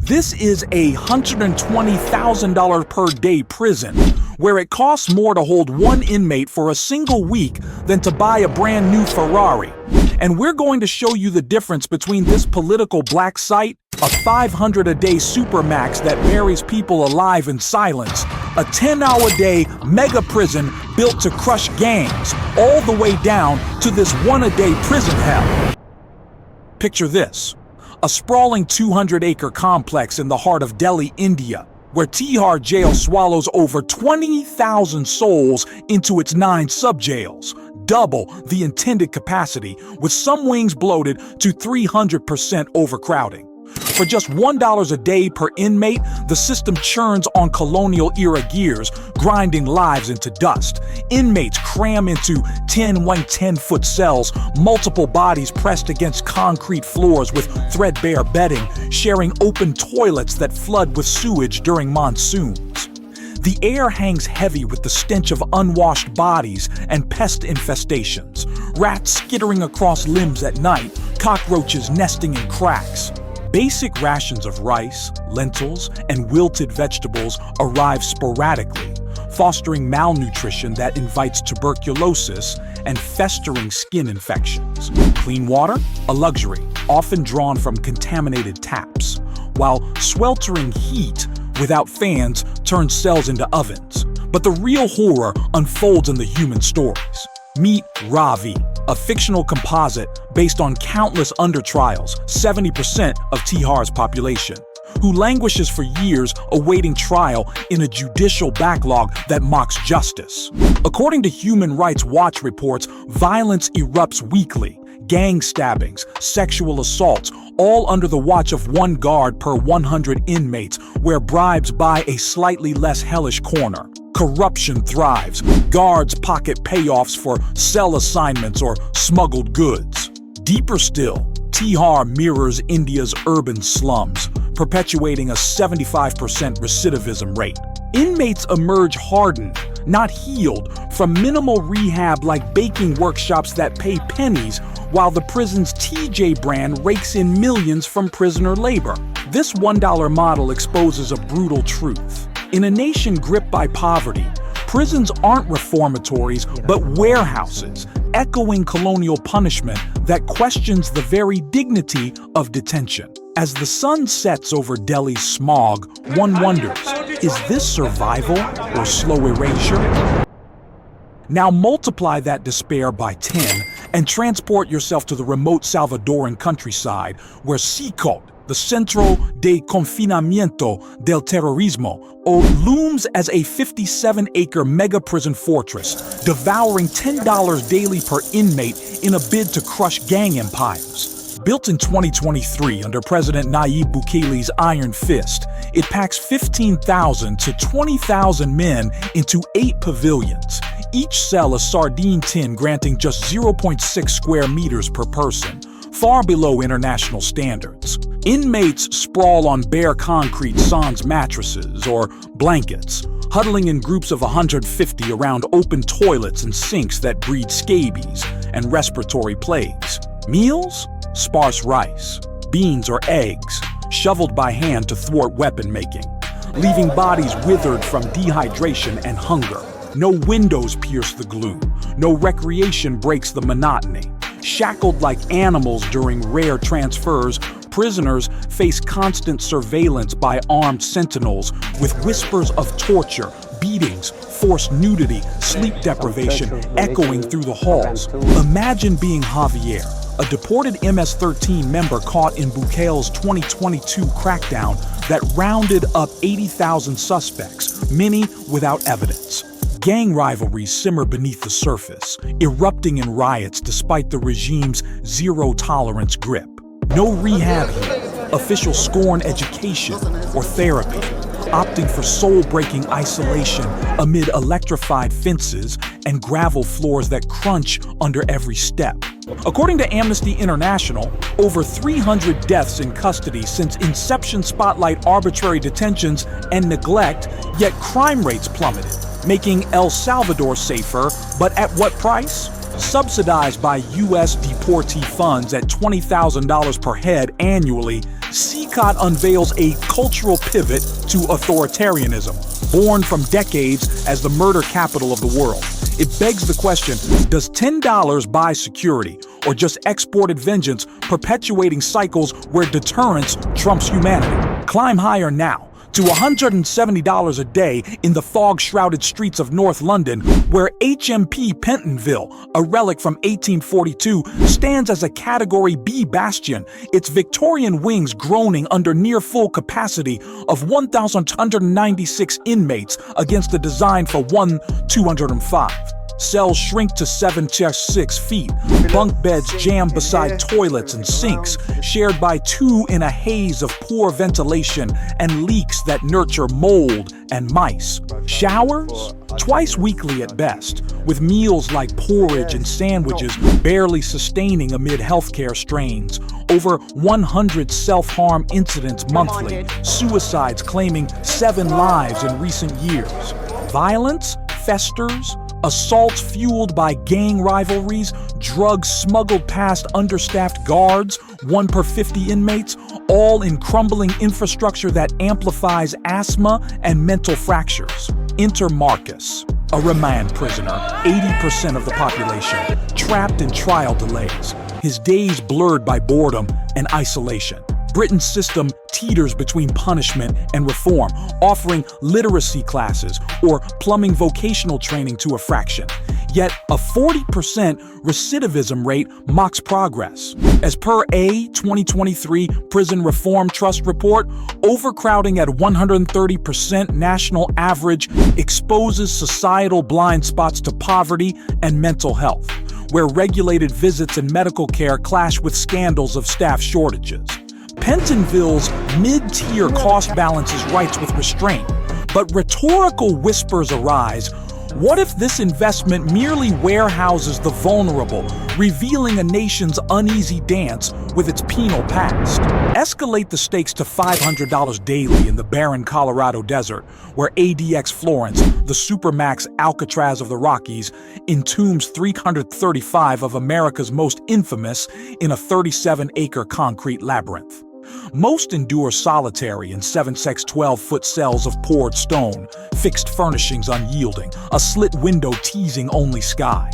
This is a $120,000 per day prison, where it costs more to hold one inmate for a single week than to buy a brand new Ferrari. And we're going to show you the difference between this political black site, a 500-a-day Supermax that buries people alive in silence, a 10-hour-day mega prison built to crush gangs, all the way down to this one-a-day prison hell. Picture this. A sprawling 200-acre complex in the heart of Delhi, India, where Tihar Jail swallows over 20,000 souls into its 9 sub-jails, double the intended capacity, with some wings bloated to 300% overcrowding. For just $1 a day per inmate, the system churns on colonial-era gears, grinding lives into dust. Inmates cram into 10-foot cells, multiple bodies pressed against concrete floors with threadbare bedding, sharing open toilets that flood with sewage during monsoons. The air hangs heavy with the stench of unwashed bodies and pest infestations, rats skittering across limbs at night, cockroaches nesting in cracks. Basic rations of rice, lentils, and wilted vegetables arrive sporadically, fostering malnutrition that invites tuberculosis and festering skin infections. Clean water? A luxury, often drawn from contaminated taps, while sweltering heat without fans turns cells into ovens. But the real horror unfolds in the human stories. Meet Ravi, a fictional composite based on countless under-trials, 70% of Tihar's population, who languishes for years awaiting trial in a judicial backlog that mocks justice. According to Human Rights Watch reports, violence erupts weekly. Gang stabbings, sexual assaults, all under the watch of one guard per 100 inmates, where bribes buy a slightly less hellish corner. Corruption thrives. Guards pocket payoffs for cell assignments or smuggled goods. Deeper still, Tihar mirrors India's urban slums, perpetuating a 75% recidivism rate. Inmates emerge hardened, not healed, from minimal rehab like baking workshops that pay pennies, while the prison's TJ brand rakes in millions from prisoner labor. This $1 model exposes a brutal truth. In a nation gripped by poverty, prisons aren't reformatories but warehouses, echoing colonial punishment that questions the very dignity of detention. As the sun sets over Delhi's smog, one wonders, is this survival or slow erasure? Now multiply that despair by 10 and transport yourself to the remote Salvadoran countryside, where CICOT, the Centro de Confinamiento del Terrorismo, looms as a 57-acre mega-prison fortress, devouring $10 daily per inmate in a bid to crush gang empires. Built in 2023 under President Nayib Bukele's iron fist, it packs 15,000 to 20,000 men into 8 pavilions, each cell a sardine tin granting just 0.6 square meters per person, far below international standards. Inmates sprawl on bare concrete sans mattresses or blankets, huddling in groups of 150 around open toilets and sinks that breed scabies and respiratory plagues. Meals? Sparse rice, beans or eggs, shoveled by hand to thwart weapon making, leaving bodies withered from dehydration and hunger. No windows pierce the gloom, no recreation breaks the monotony. Shackled like animals during rare transfers, prisoners face constant surveillance by armed sentinels with whispers of torture, beatings, forced nudity, sleep deprivation echoing through the halls. Imagine being Javier, a deported MS-13 member caught in Bukele's 2022 crackdown that rounded up 80,000 suspects, many without evidence. Gang rivalries simmer beneath the surface, erupting in riots despite the regime's zero-tolerance grip. No rehab here, officials scorn education or therapy, opting for soul-breaking isolation amid electrified fences and gravel floors that crunch under every step. According to Amnesty International, over 300 deaths in custody since inception spotlight arbitrary detentions and neglect, yet crime rates plummeted, making El Salvador safer, but at what price? Subsidized by U.S. deportee funds at $20,000 per head annually, CCOT unveils a cultural pivot to authoritarianism, born from decades as the murder capital of the world. It begs the question, does $10 buy security, or just exported vengeance, perpetuating cycles where deterrence trumps humanity? Climb higher now, to $170 a day in the fog-shrouded streets of North London, where HMP Pentonville, a relic from 1842, stands as a Category B bastion, its Victorian wings groaning under near-full capacity of 1,296 inmates against a design for 1,205. Cells shrink to 7-6 feet, bunk beds jammed beside toilets and sinks, shared by two in a haze of poor ventilation and leaks that nurture mold and mice. Showers? Twice weekly at best, with meals like porridge and sandwiches barely sustaining amid healthcare strains. Over 100 self-harm incidents monthly, suicides claiming 7 lives in recent years. Violence festers, assaults fueled by gang rivalries, drugs smuggled past understaffed guards, 1 per 50 inmates, all in crumbling infrastructure that amplifies asthma and mental fractures. Enter Marcus, a remand prisoner, 80% of the population, trapped in trial delays, his days blurred by boredom and isolation. Britain's system teeters between punishment and reform, offering literacy classes or plumbing vocational training to a fraction. Yet a 40% recidivism rate mocks progress. As per a 2023 Prison Reform Trust report, overcrowding at 130% national average exposes societal blind spots to poverty and mental health, where regulated visits and medical care clash with scandals of staff shortages. Pentonville's mid-tier cost balances rights with restraint, but rhetorical whispers arise. What if this investment merely warehouses the vulnerable, revealing a nation's uneasy dance with its penal past? Escalate the stakes to $500 daily in the barren Colorado desert, where ADX Florence, the Supermax Alcatraz of the Rockies, entombs 335 of America's most infamous in a 37-acre concrete labyrinth. Most endure solitary in 7x 12-foot cells of poured stone, fixed furnishings unyielding, a slit window teasing only sky.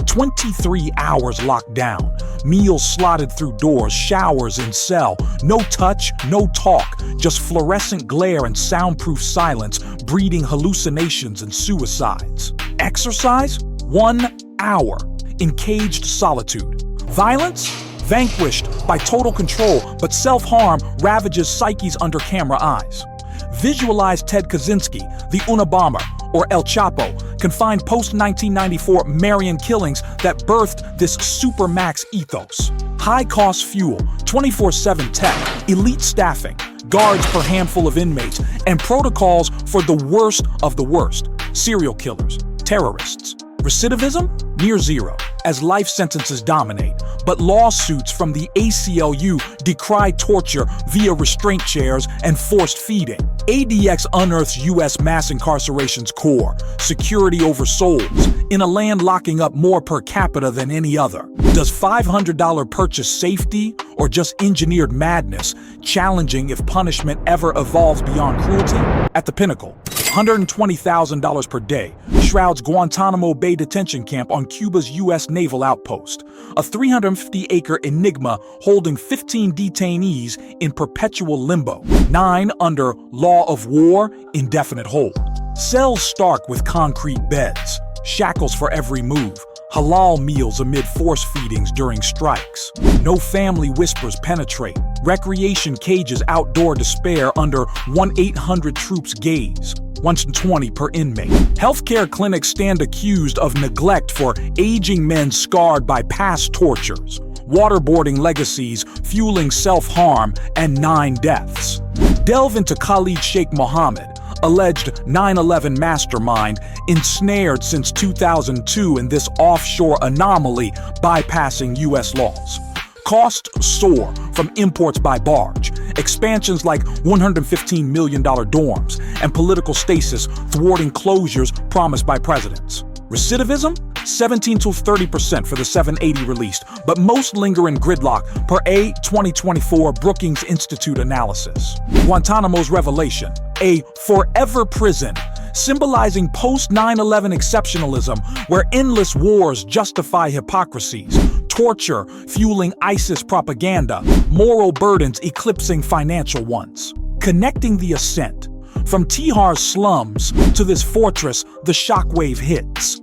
23 hours locked down, meals slotted through doors, showers in cell, no touch, no talk, just fluorescent glare and soundproof silence breeding hallucinations and suicides. Exercise? 1 hour in caged solitude. Violence? Vanquished by total control, but self-harm ravages psyches under camera eyes. Visualize Ted Kaczynski, the Unabomber, or El Chapo, confined post-1994 Marion killings that birthed this Supermax ethos. High-cost fuel, 24/7 tech, elite staffing, guards per handful of inmates, and protocols for the worst of the worst, serial killers, terrorists. Recidivism? Near zero, as life sentences dominate, but lawsuits from the ACLU decry torture via restraint chairs and forced feeding. ADX unearths U.S. mass incarceration's core, security over souls, in a land locking up more per capita than any other. Does $500 purchase safety or just engineered madness, challenging if punishment ever evolves beyond cruelty? At the pinnacle, $120,000 per day shrouds Guantanamo Bay detention camp on Cuba's U.S. naval outpost, a 350-acre enigma holding 15 detainees in perpetual limbo, 9 under law of war, indefinite hold. Cells stark with concrete beds, shackles for every move, halal meals amid force feedings during strikes. No family whispers penetrate, recreation cages outdoor despair under 1-800 troops gaze. 120 per inmate. Healthcare clinics stand accused of neglect for aging men scarred by past tortures, waterboarding legacies fueling self-harm, and 9 deaths. Delve into Khalid Sheikh Mohammed, alleged 9/11 mastermind, ensnared since 2002 in this offshore anomaly bypassing U.S. laws. Costs soar from imports by barge, expansions like $115 million dorms, and political stasis thwarting closures promised by presidents. Recidivism? 17 to 30% for the 780 released, but most linger in gridlock per a 2024 Brookings Institute analysis. Guantanamo's revelation, a forever prison, symbolizing post-9/11 exceptionalism where endless wars justify hypocrisies, torture fueling ISIS propaganda, moral burdens eclipsing financial ones. Connecting the ascent. From Tihar's slums to this fortress, the shockwave hits.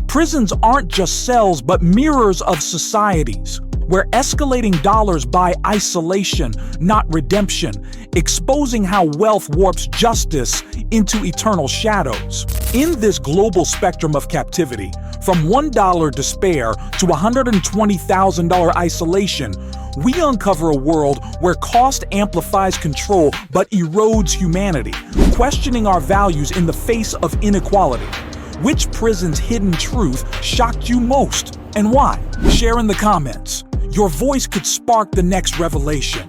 Prisons aren't just cells but mirrors of societies, where escalating dollars buy isolation, not redemption, exposing how wealth warps justice into eternal shadows. In this global spectrum of captivity, from $1 despair to $120,000 isolation, we uncover a world where cost amplifies control but erodes humanity, questioning our values in the face of inequality. Which prison's hidden truth shocked you most, and why? Share in the comments. Your voice could spark the next revelation.